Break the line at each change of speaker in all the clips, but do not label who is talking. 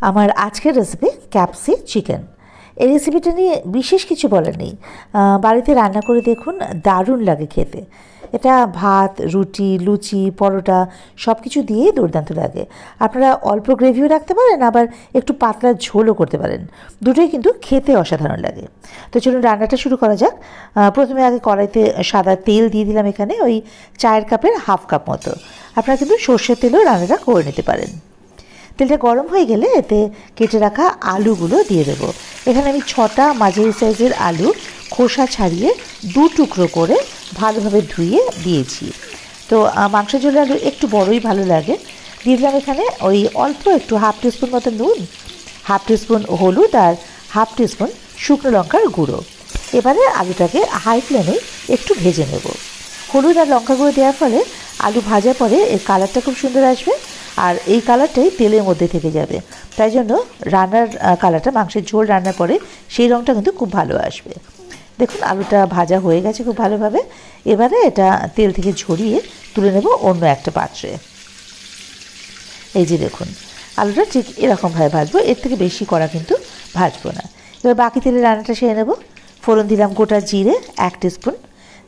আমার আজকের recipe ক্যাপসি chicken. এই রেসিপিটা নিয়ে বিশেষ কিছু বলার নেই, বাড়িতে রান্না করে দেখুন, দারুণ লাগে খেতে। এটা ভাত, রুটি, লুচি, পরোটা সব কিছু দিয়েই দুর্দান্ত লাগে। আপনারা অল্প গ্রেভিও রাখতে পারেন, আবার একটু পাতলা ঝোলও করতে পারেন, দুটোই কিন্তু খেতে অসাধারণ লাগে। তো চলুন রান্নাটা শুরু করা যাক। প্রথমে আগে কড়াইতে সাদা তেল দিয়ে দিলাম, এখানে ওই চায়ের কাপের হাফ কাপ মতো। আপনারা কিন্তু সর্ষের তেলেও রান্নাটা করে নিতে পারেন। তেলটা গরম হয়ে গেলে এতে কেটে রাখা আলুগুলো দিয়ে দেবো। এখানে আমি 6টা মাঝারি সাইজের আলু খোসা ছাড়িয়ে 2 টুকরো করে ভালোভাবে ধুয়ে দিয়েছি। তো মাংস ঝোলের আলু একটু বড়ই ভালো লাগে। দিয়ে দিলাম এখানে ওই অল্প একটু হাফ টিস্পুন মতো নুন, হাফ টিস্পুন হলুদ আর হাফ টিস্পুন শুকনো লঙ্কার গুঁড়ো। এবারে আলুটাকে হাই ফ্লেমে একটু ভেজে নেব। হলুদ আর লঙ্কা গুঁড়ো দেওয়ার ফলে আলু ভাজার পরে এর কালারটা খুব সুন্দর আসবে, আর এই কালারটাই তেলের মধ্যে থেকে যাবে। তাই জন্য রান্নার কালারটা, মাংসের ঝোল রান্নার পরে সেই রঙটা কিন্তু খুব ভালো আসবে। দেখুন আলুটা ভাজা হয়ে গেছে খুব ভালোভাবে। এবারে এটা তেল থেকে ঝরিয়ে তুলে নেব অন্য একটা পাত্রে। এই যে দেখুন, আলুটা ঠিক এরকমভাবে ভাজবো, এর থেকে বেশি করা কিন্তু ভাজবো না। এবার বাকি তেলে রান্নাটা সেরে নেব। ফোড়ন দিলাম গোটা জিরে 1 টিস্পুন,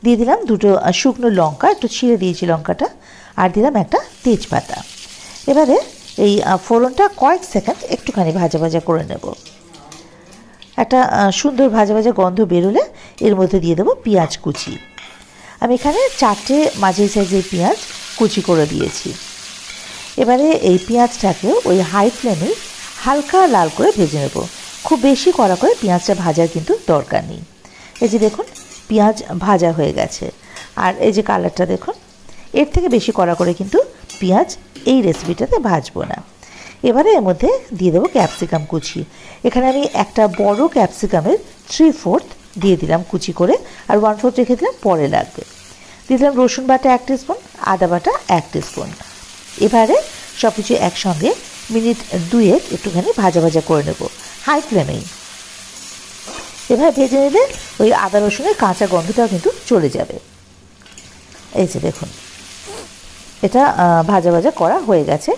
দিয়ে দিলাম 2টো শুকনো লঙ্কা, একটু ছিঁড়ে দিয়েছি লঙ্কাটা, আর দিলাম একটা তেজপাতা। এবারে এই ফোড়নটা কয়েক সেকেন্ড একটুখানি ভাজা ভাজা করে নেব। একটা সুন্দর ভাজা ভাজা গন্ধ বেরোলে এর মধ্যে দিয়ে দেবো পেঁয়াজ কুচি। আমি এখানে 4টে মাঝারি সাইজের পেঁয়াজ কুচি করে দিয়েছি। এবারে এই পেঁয়াজটাকে ওই হাই ফ্লেমে হালকা লাল করে ভেজে নেব। খুব বেশি কড়া করে পেঁয়াজটা ভাজার কিন্তু দরকার নেই। এই যে দেখুন পেঁয়াজ ভাজা হয়ে গেছে, আর এই যে কালারটা দেখুন। এর থেকে বেশি কড়া করে কিন্তু পেঁয়াজ এই রেসিপিটাতে ভাজবো না। এবারে এর মধ্যে দিয়ে দেবো ক্যাপসিকাম কুচি। এখানে আমি একটা বড় ক্যাপসিকামের 3/4 দিয়ে দিলাম কুচি করে, আর 1/4 রেখে দিলাম, পরে লাগবে। দিয়ে দিলাম রসুন বাটা 1 টিস্পুন, আদা বাটা 1 টিস্পুন। এবারে সব কিছু একসঙ্গে মিনিট 2 একটুখানি ভাজা ভাজা করে নেব হাই ফ্লেমেই। এভাবে ভেজে নিলে ওই আদা রসুনের কাঁচা গন্ধটাও কিন্তু চলে যাবে। এই যে দেখুন এটা ভাজা ভাজা করা হয়ে গেছে।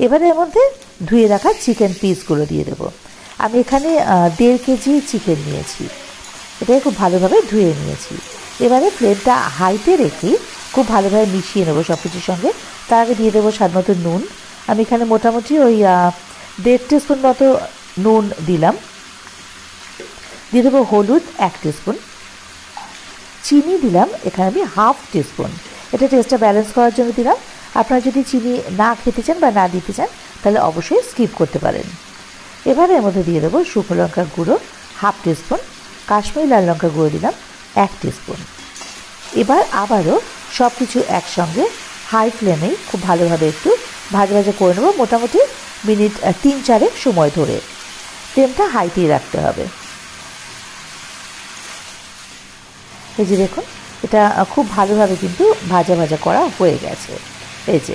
এবারে এর মধ্যে ধুয়ে রাখা চিকেন পিসগুলো দিয়ে দেবো। আমি এখানে 1.5 কেজি চিকেন নিয়েছি, এটাকে খুব ভালোভাবে ধুয়ে নিয়েছি। এবারে ফ্লেমটা হাইতে রেখে খুব ভালোভাবে মিশিয়ে নেবো সব কিছুর সঙ্গে। তার আগে দিয়ে দেবো স্বাদ মতো নুন। আমি এখানে মোটামুটি ওই 1.5 টিস্পুন মতো নুন দিলাম। দিয়ে দেবো হলুদ 1 টিস্পুন। চিনি দিলাম এখানে আমি হাফ টিস্পুন, এটা টেস্টটা ব্যালেন্স করার জন্য দিলাম। আপনারা যদি চিনি না খেতে চান বা না দিতে চান তাহলে অবশ্যই স্কিপ করতে পারেন। এবারে এর মধ্যে দিয়ে দেবো শুকনো লঙ্কার গুঁড়ো হাফ টিস্পুন, কাশ্মীরি লাল লঙ্কার গুঁড়ো দিলাম 1 টিস্পুন। এবার আবারও সব কিছু একসঙ্গে হাই ফ্লেমেই খুব ভালোভাবে একটু ভাজা ভাজা করে নেবো, মোটামুটি মিনিট 3-4 সময় ধরে। ফ্লেমটা হাইতেই রাখতে হবে। এই যে দেখুন এটা খুব ভালোভাবে কিন্তু ভাজা ভাজা করা হয়ে গেছে। এই যে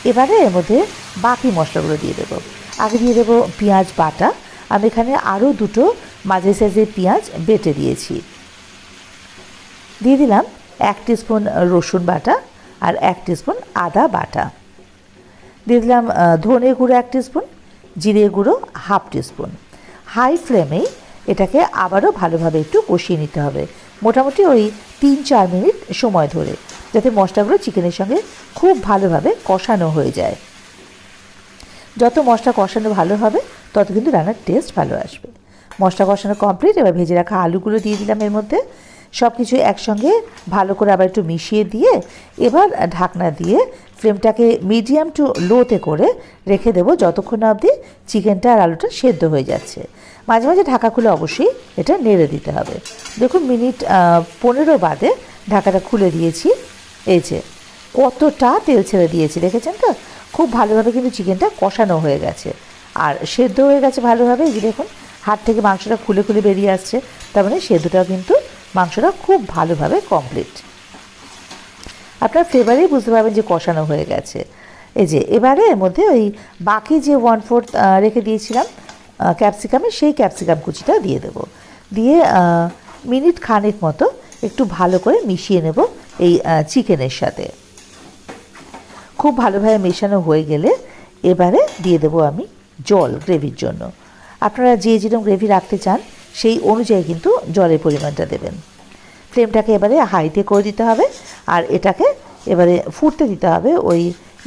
এবারে এর মধ্যে বাকি মশলাগুলো দিয়ে দেবো। আগে দিয়ে দেবো পেঁয়াজ বাটা। আমি এখানে আরও 2টো মাঝারি সাইজের পেঁয়াজ বেটে দিয়েছি। দিয়ে দিলাম 1 টিস্পুন রসুন বাটা আর 1 টিস্পুন আদা বাটা। দিয়ে দিলাম ধনে গুঁড়ো 1 টিস্পুন, জিরে গুঁড়ো হাফ টিস্পুন। হাই ফ্লেমেই এটাকে আবারও ভালোভাবে একটু কষিয়ে নিতে হবে, মোটামুটি ওই 3-4 মিনিট সময় ধরে, যাতে মশলাগুলো চিকেনের সঙ্গে খুব ভালোভাবে কষানো হয়ে যায়। যত মশলা কষানো ভালো হবে তত কিন্তু রান্নার টেস্ট ভালো আসবে। মশলা কষানো কমপ্লিট। এবার ভেজে রাখা আলুগুলো দিয়ে দিলাম এর মধ্যে। সব কিছু একসঙ্গে ভালো করে আবার একটু মিশিয়ে দিয়ে এবার ঢাকনা দিয়ে ফ্লেমটাকে মিডিয়াম টু লোতে করে রেখে দেবো যতক্ষণ না অবধি চিকেনটা আর আলুটা সেদ্ধ হয়ে যাচ্ছে। মাঝে মাঝে ঢাকা খুলে অবশ্যই এটা নেড়ে দিতে হবে। দেখুন মিনিট 15 বাদে ঢাকাটা খুলে দিয়েছি। এই যে কতটা তেল ছেড়ে দিয়েছি, দেখেছেন তো? খুব ভালোভাবে কিন্তু চিকেনটা কষানো হয়ে গেছে আর সেদ্ধ হয়ে গেছে ভালোভাবে। এই যে দেখুন হাত থেকে মাংসটা খুলে খুলে বেরিয়ে আসছে, তার মানে সেদ্ধটাও কিন্তু মাংসটা খুব ভালোভাবে কমপ্লিট। আপনার ফ্লেভারেই বুঝতে পারবেন যে কষানো হয়ে গেছে। এই যে এবারে এর মধ্যে ওই বাকি যে 1/4 রেখে দিয়েছিলাম ক্যাপসিকামে, সেই ক্যাপসিকাম কুচিটা দিয়ে দেবো। দিয়ে মিনিট খানেক মতো একটু ভালো করে মিশিয়ে নেব এই চিকেনের সাথে। খুব ভালোভাবে মেশানো হয়ে গেলে এবারে দিয়ে দেবো আমি জল গ্রেভির জন্য। আপনারা যে যেরকম গ্রেভি রাখতে চান সেই অনুযায়ী কিন্তু জলের পরিমাণটা দেবেন। ফ্লেমটাকে এবারে হাইতে করে দিতে হবে আর এটাকে এবারে ফুটতে দিতে হবে ওই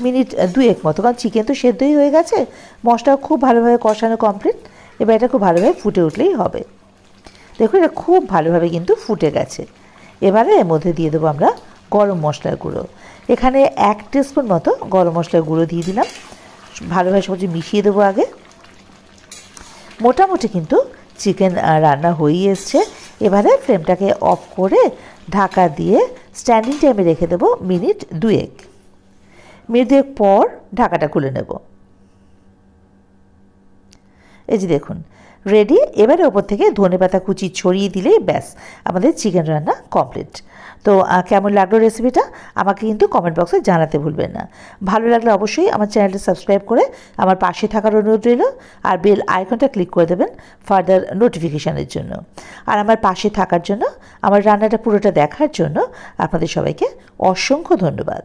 মিনিট 2 মতো, কারণ চিকেন তো সেদ্ধই হয়ে গেছে, মশলাও খুব ভালোভাবে কষানো কমপ্লিট। এবার এটা খুব ভালোভাবে ফুটে উঠলেই হবে। দেখুন এটা খুব ভালোভাবে কিন্তু ফুটে গেছে। এবারে এর মধ্যে দিয়ে দেবো আমরা গরম মশলার গুঁড়ো। এখানে 1 টিস্পুন মতো গরম মশলার গুঁড়ো দিয়ে দিলাম। ভালোভাবে সব কিছু মিশিয়ে দেবো আগে। মোটামুটি কিন্তু চিকেন রান্না হয়েই এসছে। এবারে ফ্লেমটাকে অফ করে ঢাকা দিয়ে স্ট্যান্ডিং টাইমে রেখে দেবো মিনিট 2। মিনিট 2 পর ঢাকাটা খুলে নেব। এই যে দেখুন রেডি। এবারে ওপর থেকে ধনেপাতা কুচি ছড়িয়ে দিলেই ব্যাস আমাদের চিকেন রান্না কমপ্লিট। তো কেমন লাগলো রেসিপিটা আমাকে কিন্তু কমেন্ট বক্সে জানাতে ভুলবেন না। ভালো লাগলে অবশ্যই আমার চ্যানেলটা সাবস্ক্রাইব করে আমার পাশে থাকার অনুরোধ রইল, আর বেল আইকনটা ক্লিক করে দেবেন ফার্দার নোটিফিকেশানের জন্য। আর আমার পাশে থাকার জন্য, আমার রান্নাটা পুরোটা দেখার জন্য আপনাদের সবাইকে অসংখ্য ধন্যবাদ।